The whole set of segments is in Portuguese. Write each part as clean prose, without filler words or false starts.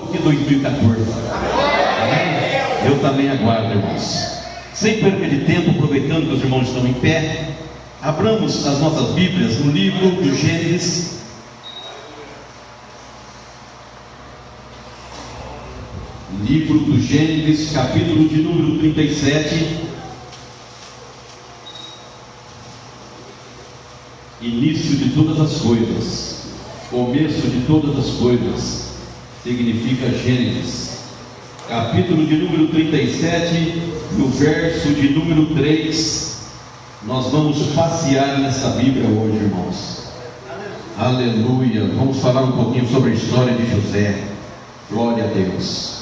do que 2014. Amém? Eu também aguardo, irmãos. Sem perca de tempo, aproveitando que os irmãos estão em pé, abramos as nossas Bíblias no livro do Gênesis. Livro do Gênesis, capítulo de número 37. Início de todas as coisas, começo de todas as coisas, significa Gênesis. Capítulo de número 37, no verso de número 3. Nós vamos passear nessa Bíblia hoje, irmãos. Aleluia. Vamos falar um pouquinho sobre a história de José. Glória a Deus.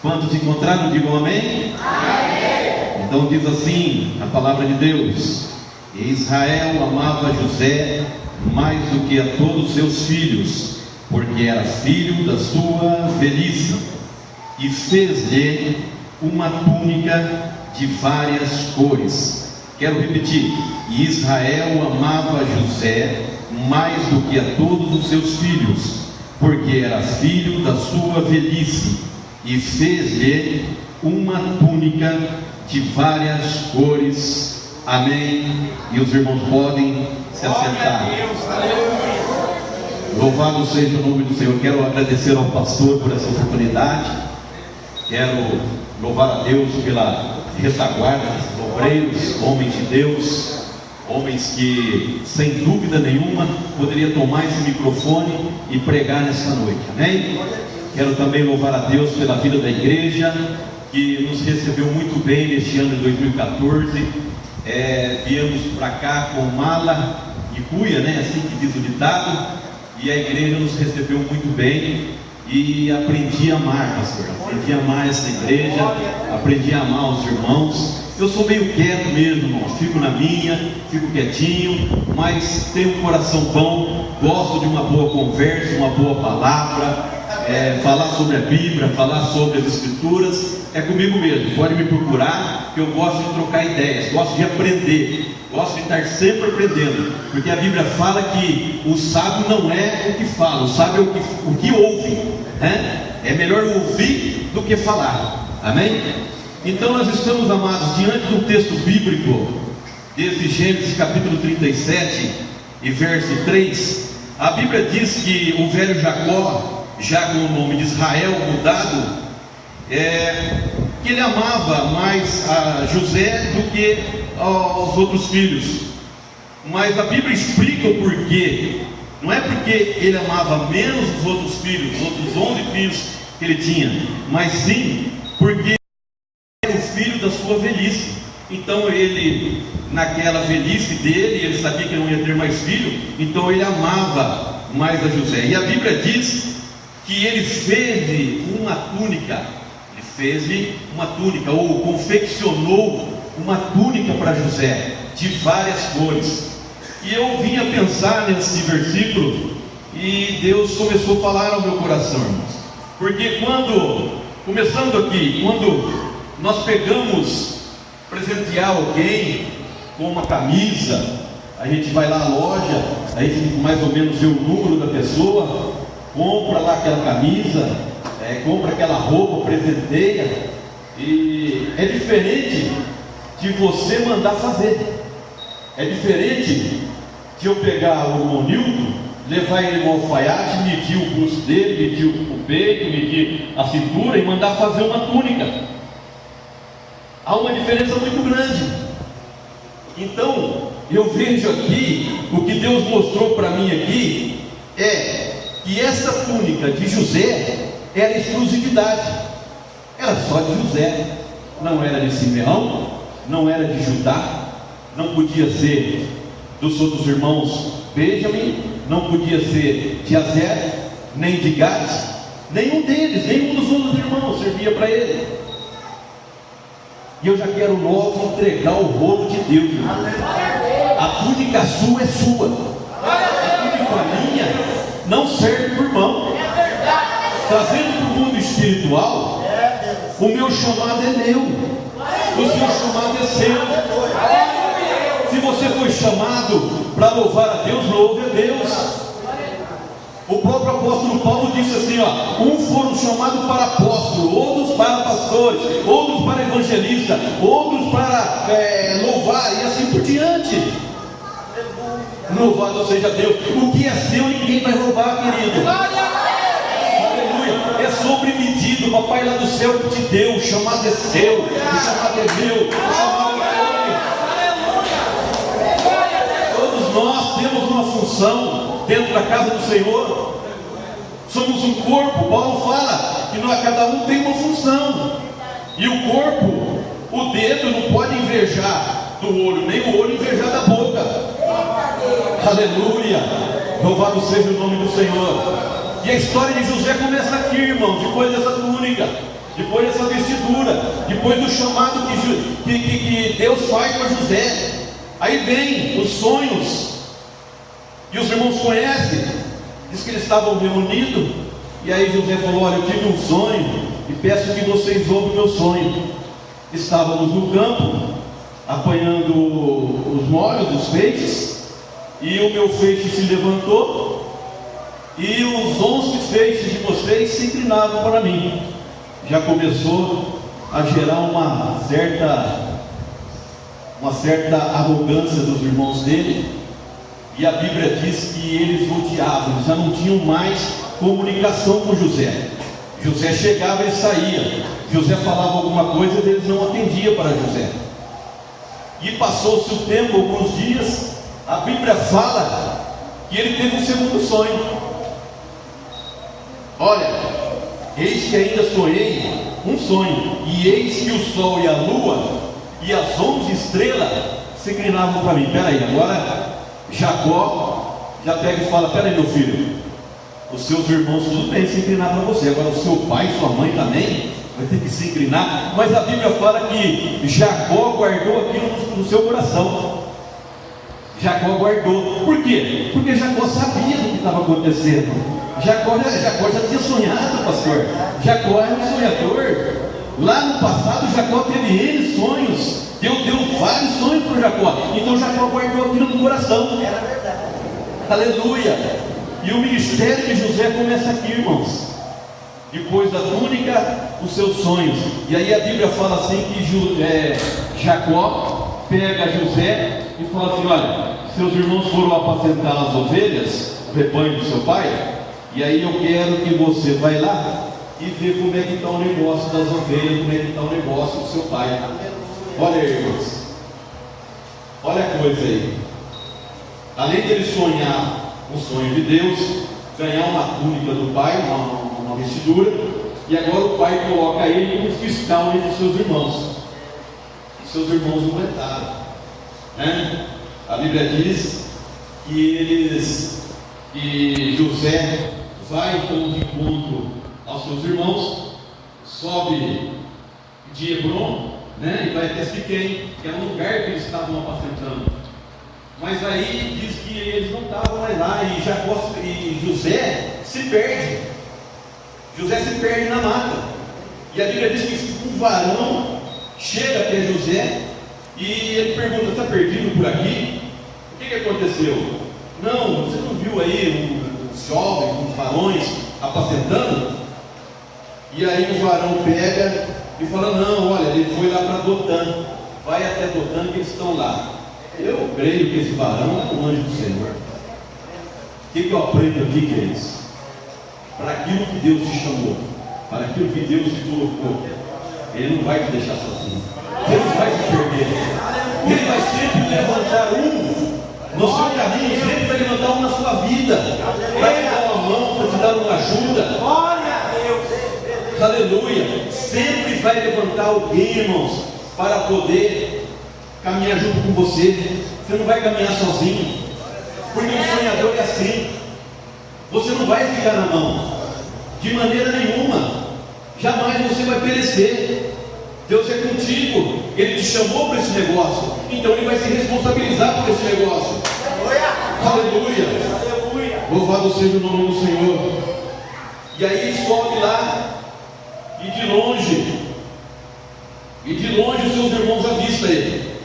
Quantos encontraram? Digam amém. Amém. Então diz assim a palavra de Deus: e Israel amava José mais do que a todos seus filhos, porque era filho da sua velhice, e fez-lhe uma túnica de várias cores. Quero repetir: e Israel amava José mais do que a todos os seus filhos, porque era filho da sua velhice, e fez-lhe uma túnica de várias cores. Amém. E os irmãos podem se assentar. Louvado seja o nome do Senhor. Quero agradecer ao pastor por essa oportunidade. Quero louvar a Deus pela retaguarda desses obreiros, homens de Deus, homens que sem dúvida nenhuma poderiam tomar esse microfone e pregar nessa noite. Amém? Quero também louvar a Deus pela vida da igreja, que nos recebeu muito bem neste ano de 2014. Viemos para cá com mala e cuia, né? Assim que diz o ditado. E a igreja nos recebeu muito bem. E aprendi a amar, pastor. Aprendi a amar essa igreja. Aprendi a amar os irmãos. Eu sou meio quieto mesmo, irmãos. Fico na minha, fico quietinho, mas tenho um coração bom. Gosto de uma boa conversa, uma boa palavra. Falar sobre a Bíblia, falar sobre as Escrituras, é comigo mesmo. Pode me procurar, que eu gosto de trocar ideias, gosto de aprender, gosto de estar sempre aprendendo, porque a Bíblia fala que o sábio não é o que fala, o sábio é o que ouve, né? É melhor ouvir do que falar. Amém? Então nós estamos, amados, diante do texto bíblico desse Gênesis capítulo 37 e verso 3. A Bíblia diz que o velho Jacó, já com o nome de Israel mudado, que ele amava mais a José do que aos outros filhos. Mas a Bíblia explica o porquê. Não é porque ele amava menos os outros filhos, os outros 11 filhos que ele tinha, mas sim porque era o filho da sua velhice. Então ele, naquela velhice dele, ele sabia que não ia ter mais filho, então ele amava mais a José. E a Bíblia diz que ele fez uma túnica, ou confeccionou uma túnica para José, de várias cores. E eu vim a pensar nesse versículo, e Deus começou a falar ao meu coração, irmãos. Porque começando aqui, quando nós pegamos presentear alguém com uma camisa, a gente vai lá à loja, a gente mais ou menos vê o número da pessoa, compra lá aquela camisa, compra aquela roupa, presenteia, e é diferente de você mandar fazer. É diferente de eu pegar o irmão Nilton, levar ele no alfaiate, medir o pulso dele, medir o peito, medir a cintura e mandar fazer uma túnica. Há uma diferença muito grande. Então eu vejo aqui, o que Deus mostrou para mim aqui que essa túnica de José era exclusividade, era só de José, não era de Simeão, não era de Judá, não podia ser dos outros irmãos Benjamim, não podia ser de Azer, nem de Gad, nenhum deles, nenhum dos outros irmãos servia para ele. E eu já quero logo entregar o rolo de Deus, irmão. A túnica sua é sua, a túnica minha não serve para o irmão. Trazendo para o mundo espiritual, o meu chamado é meu, o seu chamado é seu. Se você foi chamado para louvar a Deus, louve a Deus. O próprio apóstolo Paulo disse assim, ó, uns foram chamados para apóstolos, outros para pastores, outros para evangelistas, outros para louvar e assim por diante. Louvado seja Deus. O que é seu ninguém vai roubar, querido. Aleluia. É sobre medido. O papai lá do céu que te deu. O chamado é seu. O chamado é meu. O chamado é meu. Todos nós temos uma função dentro da casa do Senhor. Somos um corpo. Paulo fala que nós, cada um tem uma função. E o corpo, o dedo não pode invejar do olho, nem o olho invejar da boca. Aleluia, louvado seja o nome do Senhor. E a história de José começa aqui, irmão, depois dessa túnica, depois dessa vestidura, depois do chamado que Deus faz para José. Aí vem os sonhos, e os irmãos conhecem, diz que eles estavam reunidos, e aí José falou, olha, eu tive um sonho, e peço que vocês ouvem o meu sonho. Estávamos no campo, apanhando os molhos, os feixes, e o meu feixe se levantou, e os 11 feixes de vocês se inclinavam para mim. Já começou a gerar uma certa arrogância dos irmãos dele, e a Bíblia diz que eles odiavam, eles já não tinham mais comunicação com José. José chegava e saía, José falava alguma coisa e eles não atendiam para José. E passou-se o tempo, alguns dias, a Bíblia fala que ele teve um segundo sonho. Olha, eis que ainda sonhei um sonho, e eis que o sol e a lua e as 11 estrelas se inclinavam para mim. Peraí, agora Jacó já pega e fala, peraí meu filho, os seus irmãos tudo bem se inclinar para você, agora o seu pai e sua mãe também vai ter que se inclinar. Mas a Bíblia fala que Jacó guardou aquilo no seu coração. Jacó guardou. Por quê? Porque Jacó sabia do que estava acontecendo. Jacó já tinha sonhado, pastor. Jacó era um sonhador. Lá no passado Jacó teve N sonhos. Deus deu vários sonhos para Jacó. Então Jacó guardou aquilo no coração. Era verdade. Aleluia. E o ministério de José começa aqui, irmãos. Depois da túnica, os seus sonhos. E aí a Bíblia fala assim que Jacó pega José e fala assim, olha, seus irmãos foram apacentar as ovelhas, o rebanho do seu pai, e aí eu quero que você vai lá e vê como é que está o negócio das ovelhas, como é que está o negócio do seu pai. Olha, irmãos, olha a coisa aí. Além dele sonhar o sonho de Deus, ganhar uma túnica do pai, uma vestidura, e agora o pai coloca ele como fiscal entre os seus irmãos. E seus irmãos não aguentaram, né? A Bíblia diz que José vai então de encontro aos seus irmãos, sobe de Hebron, né, e vai até Siquém, que era um lugar que eles estavam apacentando. Mas aí diz que eles não estavam mais lá, e José se perde. José se perde na mata. E a Bíblia diz que um varão chega até José e ele pergunta, está perdido por aqui? O que aconteceu? Não, você não viu aí os jovens, os varões apacentando? E aí o varão pega e fala, não, olha, ele foi lá para Dotã, vai até Dotã que eles estão lá. Eu creio que esse varão é um anjo do Senhor. O que eu aprendo aqui, queridos? Para aquilo que Deus te chamou, para aquilo que Deus te colocou, Ele não vai te deixar sozinho, Ele não vai te perder, Ele vai sempre levantar no seu caminho, sempre vai levantar um na sua vida, para te dar uma mão, para te dar uma ajuda. Aleluia. Sempre vai levantar alguém, irmãos, para poder caminhar junto com você. Você não vai caminhar sozinho, porque um sonhador é assim. Você não vai ficar na mão, de maneira nenhuma. Jamais você vai perecer. Deus é contigo, Ele te chamou para esse negócio, então Ele vai se responsabilizar por esse negócio. Aleluia. Aleluia. Louvado seja o nome do Senhor. E aí ele sobe lá, e de longe os seus irmãos avistam ele,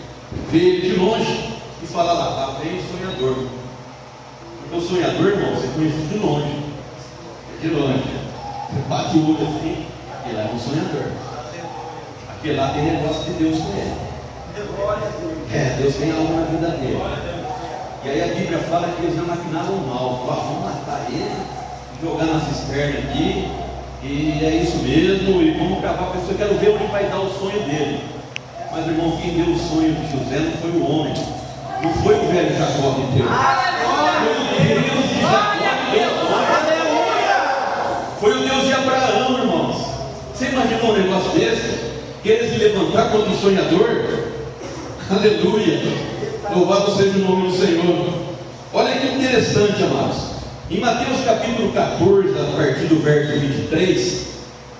vê ele de longe e fala lá vem o sonhador. Porque o sonhador, irmão, você conhece de longe. de longe. Você bate o olho assim, aquele lá é um sonhador. Aquele lá tem negócio de Deus com ele. Deus tem algo na vida dele. E aí a Bíblia fala que eles já maquinaram mal. Vamos matar ele, jogar na cisterna aqui, e é isso mesmo, e vamos acabar com isso. Eu quero ver onde vai dar o sonho dele. Mas, irmão, quem deu o sonho de José não foi o homem, não foi o velho Jacó que deu. Foi o Deus de Jacó que deu o sonho. Foi o Deus de Abraão, irmãos. Você imaginou um negócio desse? Querer se levantar contra o sonhador? Aleluia! Louvado seja o nome do Senhor. Olha que interessante, amados. Em Mateus capítulo 14, a partir do verso 23,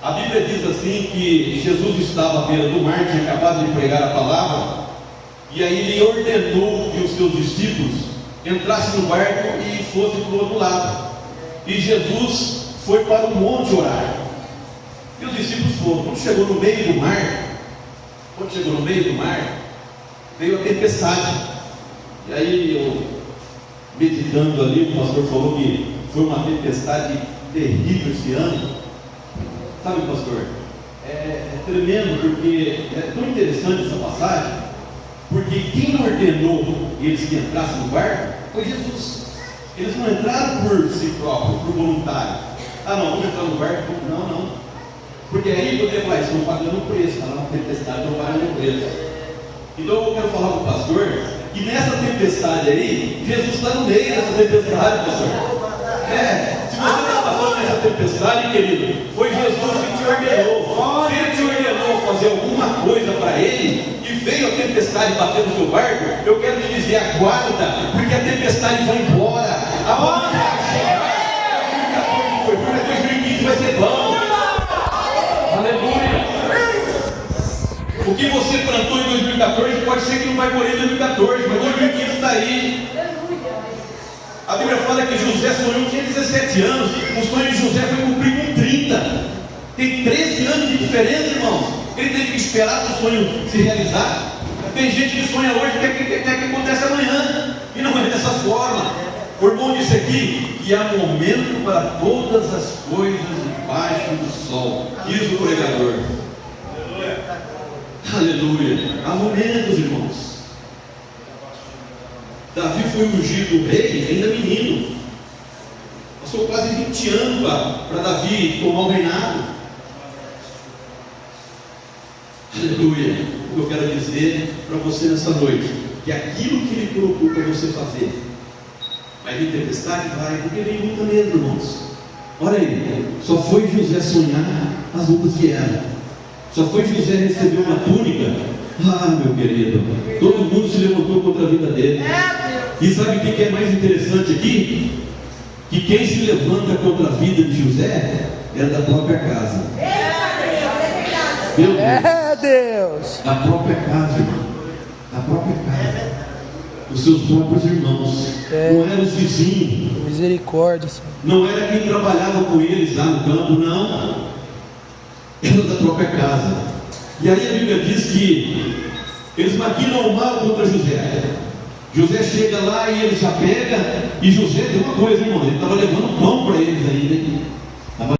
a Bíblia diz assim que Jesus estava à beira do mar, tinha acabado de pregar a palavra, e aí ele ordenou que os seus discípulos entrassem no barco e fossem para o outro lado. E Jesus foi para o monte orar. E os discípulos foram. Quando chegou no meio do mar, veio a tempestade. E aí eu, meditando ali, o pastor falou que foi uma tempestade terrível esse ano. Sabe, pastor, é tremendo, porque é tão interessante essa passagem, porque quem ordenou eles que entrassem no barco foi Jesus. Eles não entraram por si próprios, por voluntário. Não, vamos entrar no barco? Não. Porque aí poderia falar, estão pagando o preço, está lá na tempestade, estão pagando o preço. Então eu quero falar para o pastor que nessa tempestade aí, Jesus está no meio dessa tempestade, pastor. Se você está passando nessa tempestade, querido, foi Jesus que te ordenou. Se ele te ordenou fazer alguma coisa para ele, e veio a tempestade bater no seu barco, eu quero te dizer, aguarda, porque a tempestade vai embora. A bola vai chegar. 2015 vai ser bom. Aleluia. O que você plantou em 2014 pode ser que não vai colher em 2014, mas 2015 está aí. A Bíblia fala que José sonhou, tinha 17 anos, o sonho de José foi cumprido com 30. Tem 13 anos de diferença, irmãos. Ele teve que esperar para o sonho se realizar. Tem gente que sonha hoje até que acontece amanhã, e não é dessa forma. O irmão disse aqui que há momento para todas as coisas debaixo do sol, diz o pregador. Aleluia. Há momentos, irmãos. Davi foi ungido rei ainda menino. Passou quase 20 anos para Davi tomar o reinado. Aleluia. O que eu quero dizer para você nessa noite, que aquilo que ele colocou para você fazer, vai vir tempestade? Vai, porque vem luta mesmo, irmãos. Olha aí, só foi José sonhar as lutas que eram. Só foi José receber uma túnica. Meu querido, todo mundo se levantou contra a vida dele. E sabe o que é mais interessante aqui? Que quem se levanta contra a vida de José é da própria casa. Meu Deus! Da própria casa, irmão. Da própria casa. Os seus próprios irmãos. Não eram os vizinhos. Misericórdia, Senhor. Não era quem trabalhava com eles lá no campo, não. Era da própria casa. E aí a Bíblia diz que eles maquinam o mal contra José. José chega lá e ele já pega. E José tem uma coisa, irmão, ele estava levando pão para eles ainda.